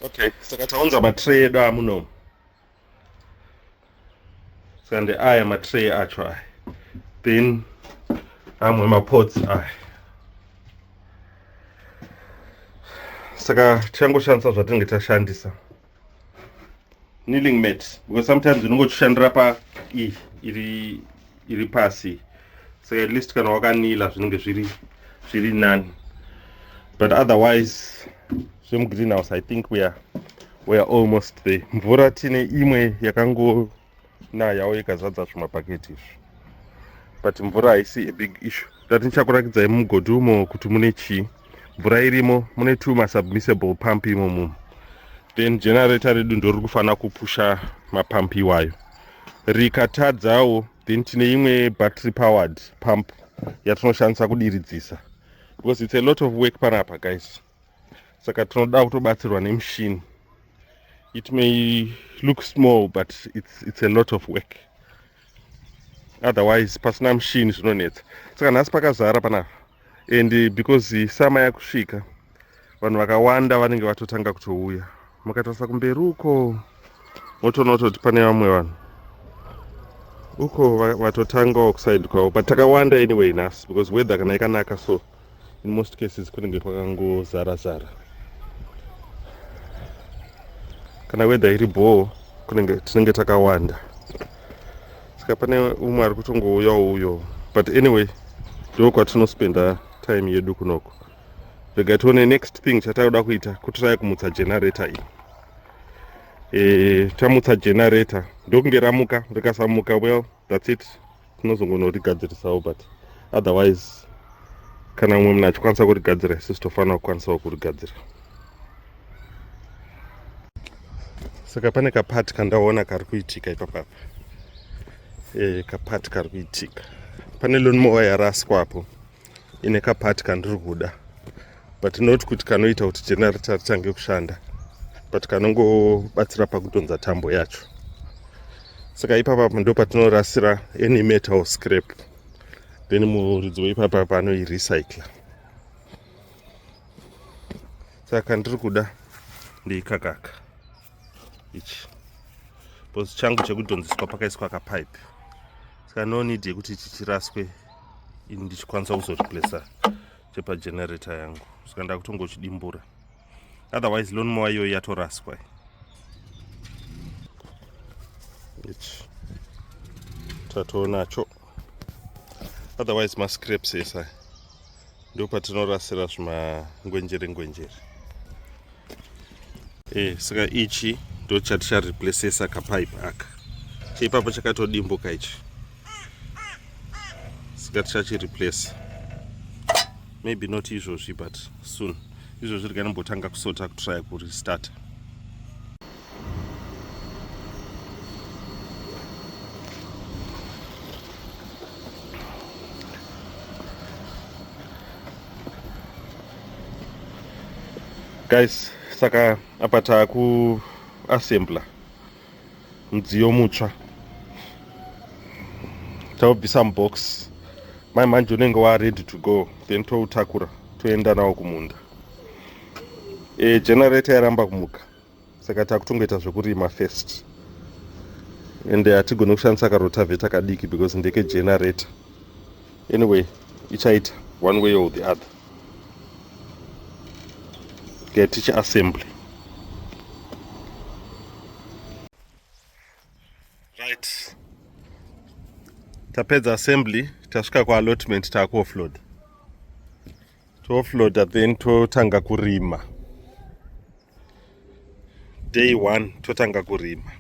Okay, saka taunza matray edu amuno. Saka aya matray acho aya. Then amwe mapots aya. Saka tichangoshandisa zvatinenge tashandisa. Kneeling mat, because sometimes unongochishandira pa iri pasi. So at least kana wakanila zvinenge zviri nani. But otherwise, some greenhouse, I think we are almost there. Mvura tine imwe yakango nayawo ikazadza zvimabhaketi izvi. But mvura haisi a big issue. Ndatichakurakidzai mugodhi umo kuti mune chii. Mvura irimo, mune 2 submersible pump imomo. Then generator redu ndori kufana kupusha mapamp iwayo. Rikatadzawo, then tine imwe battery powered pump yatinoshandisa kudiridzisa. Because it's a lot of work panapa, guys. Saka tinoda kutobatsirwa nemachine. It may look small, but it's a lot of work. Otherwise, pasina machine zvinonetsa. Saka nhasi pakazara panapa. And because summer yakusvika, vanhu vakawanda vanenge vatotanga kutouya. Mukatarisa kumberi uko, motoona kuti pane vamwe vanhu. Uko vatotanga kuside kwavo. But takawanda anyway nhasi, because weather kana yakanaka, so in most cases kunenge kwakangozara-zara. Kana weather iri bore, tinenge takawanda. Saka pane umwe ari kutongouyawo uyo. But anyway, ndo kwatinospenda time yedu kunoko. Rega tione next thing chatakuda kuita kutrai kumutsa generator iyi. Tamutsa generator ndokunge ramuka, rikasamuka, well, that's it. Tinozongonorigadzirisawo, but otherwise kana mumwe munhu achikwanisa kurigadzira, isusu tofanira kukwanisawo kurigadzira. Saka pane kapati kandaona kari kuitika ipapapa. Kapati kari kuitika. Pane lawnmower yaraswapo ine kapati kandiri kuda. But not kuti kanoita kuti generator ritange kushanda. But kanongobatsira pakudonza tambo yacho. Saka ipapapa ndo patinorasira any metal scrap. Then muridzi weipapapa anoirecycla. Saka kandiri kuda ndeikakaka. Ichi. Because changu chekudonzeswa pakaiswa kapipe. Saka no need yekuti chichiraswe ini ndichikwanisa kuzoreplace chepa generator yangu. Saka ndakutongochidimbura. Otherwise lawnmower iyo yatoraswa. Ichi. Tatonacho. Otherwise ma scraps esa. Ndo patinorasira zvimangwenjere. Saka ichi ndo chatichareplace kapipe aka. Cheipapo chakatodimbuka ichi. Saka tichachireplace. Maybe not izvozvi, but soon. Izvozvi rikanombotanga kusota kutry kurestart. Guys, saka apa takuassembla mudziyo mutsva. Taubvisa mubox. Manje unenge ready to go, then toutakura toenda nawo kumunda. Generator yaramba kumuka, saka takutongoita zvekurima first. And hatigoni kushandisa karotaveta kadiki because ndeke generator. Anyway, ichaita one way or the other. Tichi assembly. Right. Tapedza assembly, tasvika kuallotment takuoffload. To-offloada then totanga kurima. Day 1 totanga kurima.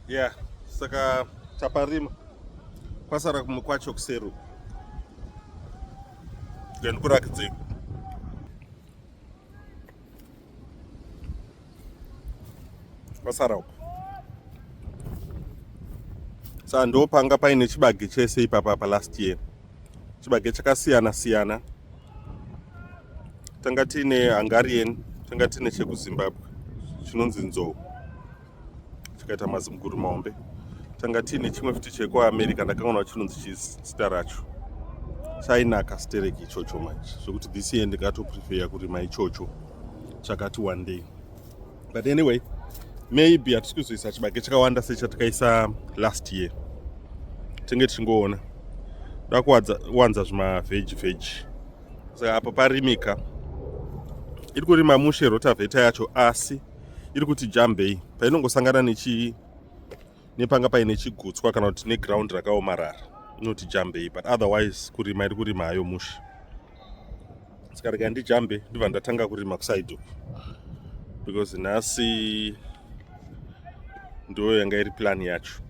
Yeah, saka taparima. Kwasara kumukwacho kuseru. Ndikurakidzei. Kwasara uko. Saka ndopanga paine chibage chese ipapa last year. Chibage chakasiyana. Tanga tine Hungarian, tanga tine chekuZimbabwe. chinonzi nzou, chikaita mazimguru mahombe. Tanga tiine chimwe futi chekuamerica ndakaona chinonzi zita racho. Chainaka stereki ichocho manje, zvokuti this year ndikatopreferya kurima ichocho chakati one day. But anyway, maybe hatisi kuzoisa chibage chakawanda sechatakaisa last year. Tenge tichingoona. Ndoda kuwanza zvimavheji. Saka apa parimika. Iri kurima mushe rotavheta yacho asi iri kuti jambei. Painongosangana nepanga paine chigutswa kana kuti neground rakaomarara. Inoti jambei, but otherwise kurima iri kurima hayo mushe. Saka rega ndijambe ndibva ndatanga kurima kuside because nhasi ndo yanga iri plan yacho.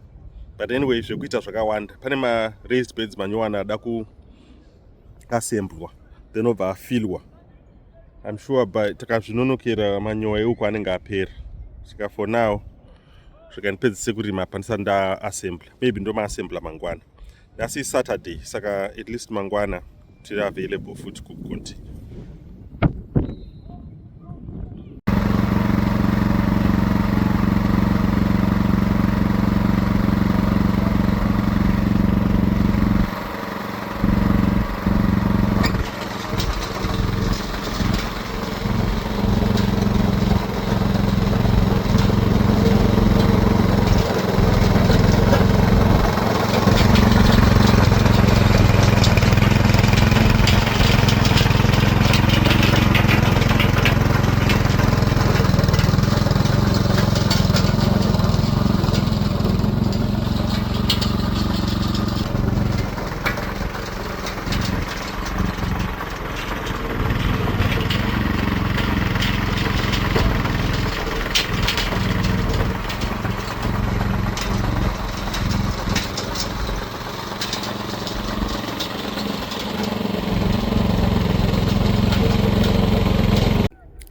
But anyway, zvekuita zvakawanda. Pane ma-raised beds manyowana ada kuassemblwa then obva afilwa. I'm sure takazvinonokera manyowa euko anenge apera. Saka for now zvakanipedzise kurima pandisati ndaassembla. Maybe ndomaasembla mangwana. Nhasi Saturday, saka at least mangwana tiri available futi kucontinue.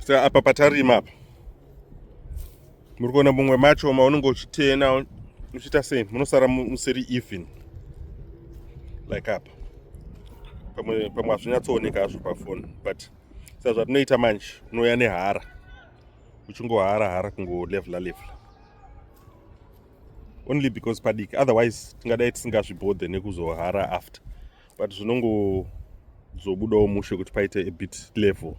Saka apa patarima apa muri kuona mumwe macho maunenge uchitena uchiita sei munosara museri even like apa pamwe hazvinyatsooneka hazvo pafoni, but saka zvatinoita manje unouya nehara uchingohara kungolevhla only because padiki, otherwise tingadai tisingazvibhodhe nekuzohara after, but zvinongozobudawo mushe kuti paite a bit level.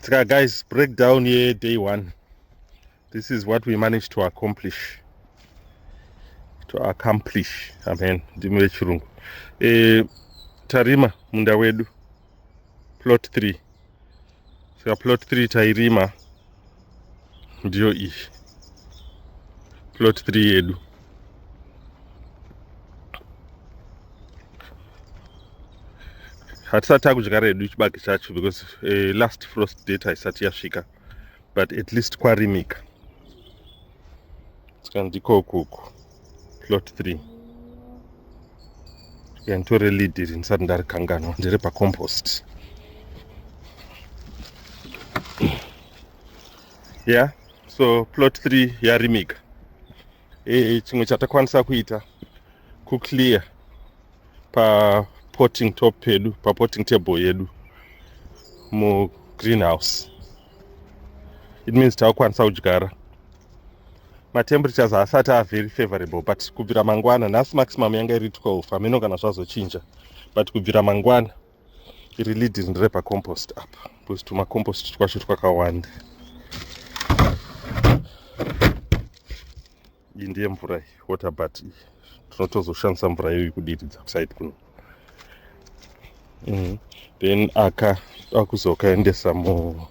So guys, breakdown here, day one. This is what we managed to accomplish. Amen. Ndime chirungu. Tarima munda wedu. Plot 3. So plot 3 tairima. Ndio iyi. Plot 3 yedu. Hatisati takudya redu chibage chacho because last frost date haisati yasvika, but at least kwarimika. saka ndiko kuku plot 3 nditore lead iri ndisati ndarikanganwa ndiri pacompost. Yeah, so plot 3 yarimika. Chimwe chatakwanisa kuita kuclear pa potting top pedu, pa potting table yedu mu greenhouse. It means takwanisa kudyara. Ma temperatures asati are very favorable, but kubvira mangwana nhasi maximum yanga iri 12, hameno kana zvazochinja, but kubvira mangwana iri lead ndire pacompost apa, because tuma compost twacho twakawanda. Iyi ndiye mvura iyi, water bat iyi. Tinotozoshandisa mvura iyo kudiridza kuside kuno. Then aka akuzokaendesa mu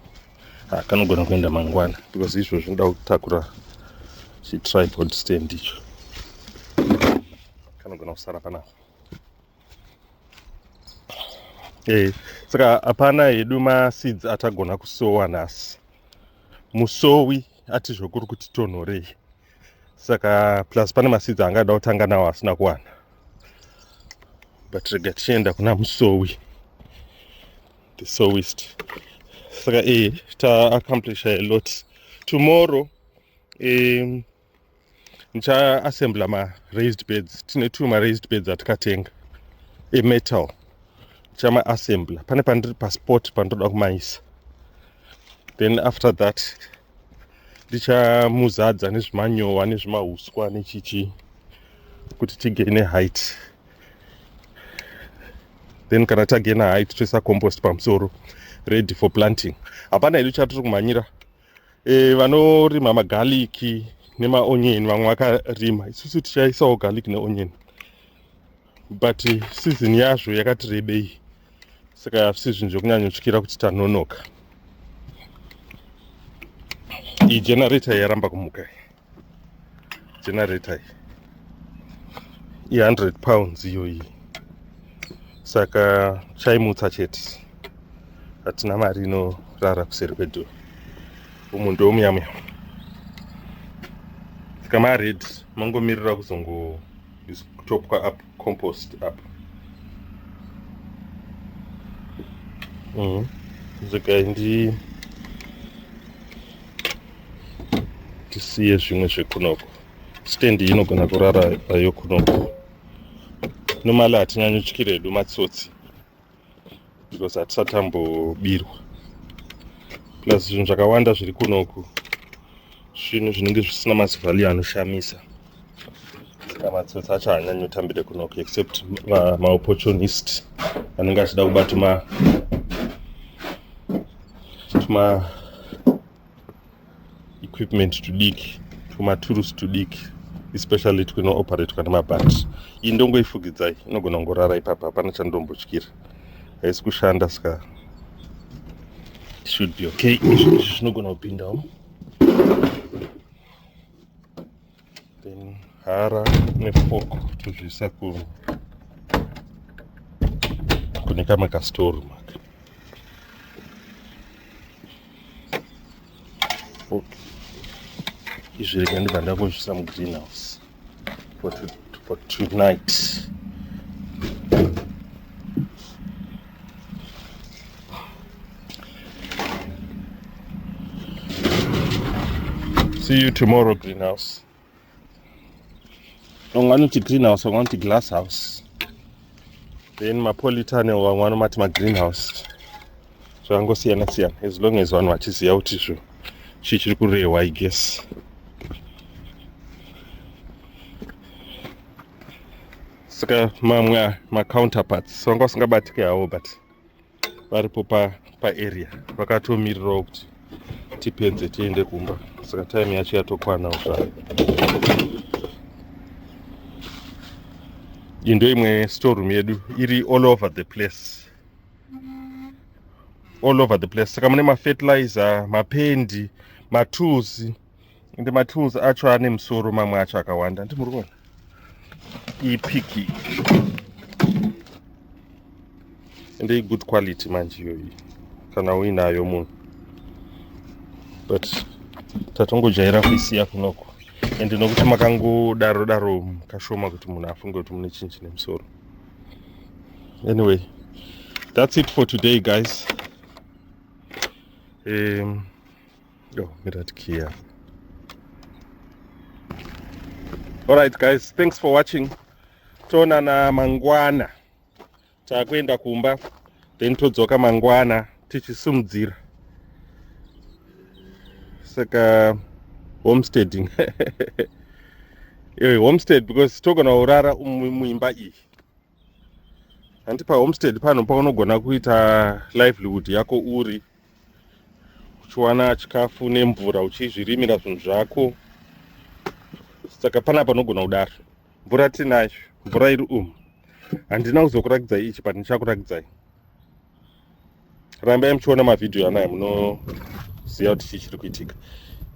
kanogona kuenda mangwana, because izvo zvinoda kutakura tripod stand icho. Kanogona kusara panapo. Saka hapana hedu maseeds atagona kusowa nhasi. Musowi ati zvokuri kuti tonhorei. Saka plus pane maseeds angada kutanga nawo asina kuwana. But rega tichienda kuna musowi. The sowist. Saka ta accomplish a lot. Tomorrow nicha assemble ma raised beds. Tine 2 ma raised beds atakatenga. Metal. Chama assembler. Pane pandiri pa spot pandoda kumaisa. Then after that ndichamuzadza nezvimanyowa nezvimahuswa nechichi kuti tigene height. Then kana tagena height toisa compost pamusoro ready for planting. Hapana hedu chatiri kumhanyira. Vanorima magarlic nemaonyeni vamwe vakarima. Isusu tichaisawo garlic neonyeni. But season yazvo yakati rebei. Saka hazvisi zvinhu zvokunyanyotyira kuti tanonoka. Iyi generator yaramba kumuka. Generator iyi 100 pounds iyo iyi. Saka chaimutsa chete. Hatina mari inorara kuseri kwedo. Umu ndo muyamya. Saka mared mangomirira kutopwa up compost up. Saka tisiye zvimwe zvekunoko. Stand inogona kurara ayo kunoko. Normally hatinyanyotyira hedu matsotsi. Because hatisatambobirwa. Plus zvinhu zvakawanda zviri kunoku. Zvinhu zvinenge zvisina masivhali anoshamisa. Saka matsotsi acho haanyanyotambire kunoku except ma-opportunist anenge achida kubata tuma equipment tudiki, tuma tools tudiki, especially twino-operate kana mabati. Iyi ndongoifugidzai, inogona kungorara ipapa, hapana chandombotyira. Haisi kushanda saka should be okay. Izvi zvinogona kupindawo. Then hara nefork tozviisa kune kamwe kasitoro maka. Izvi rega ndibva ndangozviisa mugreenhouse for tonight. See you tomorrow, greenhouse. Wanganoti greenhouse, wanganoti glass house. Then mapolitane vamwe vanomati magreenhouse. Zvangosiyana siyana, as long as vanhu vachiziva kuti izvo chiri kurehwa, I guess. Saka mamwe ma-counterparts vanga vasingabatike havo, but varipo pa-area vakatomirirawo kuti tipedze tiende kumba. Saka time yacho yatokwanawo zvayo. Iyi ndo imwe storeroom yedu iri all over the place. All over the place. Saka mune ma-fertilizer, mapendi, ma-tools. Ende ma-tools acho ane musoro mamwe acho akawanda. Ndimuri kuona? Iyi piki. Ende good quality manje iyoyi. Kana uinayo munhu. But tatongojaira kuisiya kunoko. and nokuti makangodaro mukashoma kuti munhu afunge kuti mune chinhu chine musoro. Anyway, that's it for today, guys. Kia. Alright, guys, thanks for watching. Tonana mangwana takuenda kumba, then todzoka mangwana tichisimudzira. Saka homesteading. Homestead because togona urara muimba iyi. Handi pa homestead pano paunogona kuita livelihood yako uri uchiwana chikafu nemvura uchizvirimira zvinhu zvako. Saka pana panogona kudaro. Mvura tinayo, mvura iri handina kuzokurakidzai ichi but ndichakurakidzai. Rambai muchiona mavidhio anaya munoziva kuti chii chiri kuitika.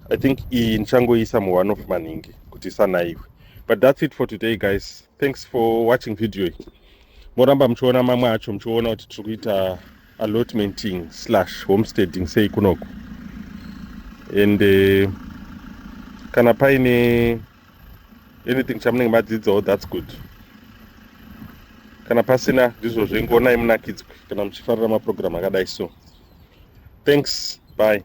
I think iyi ndichangoisa one of maningi kuti isanaiwe. But that's it for today, guys. Thanks for watching video iyi. Moramba muchiona mamwe acho muchiona kuti tiri kuita allotmenting / homesteading sei kunoko. And kana paine anything chamunenge madzidzawo, that's good. Kana pasina ndizvo zvengonai munakidzwe kana muchifarira maprogram akadai so. Thanks, bye.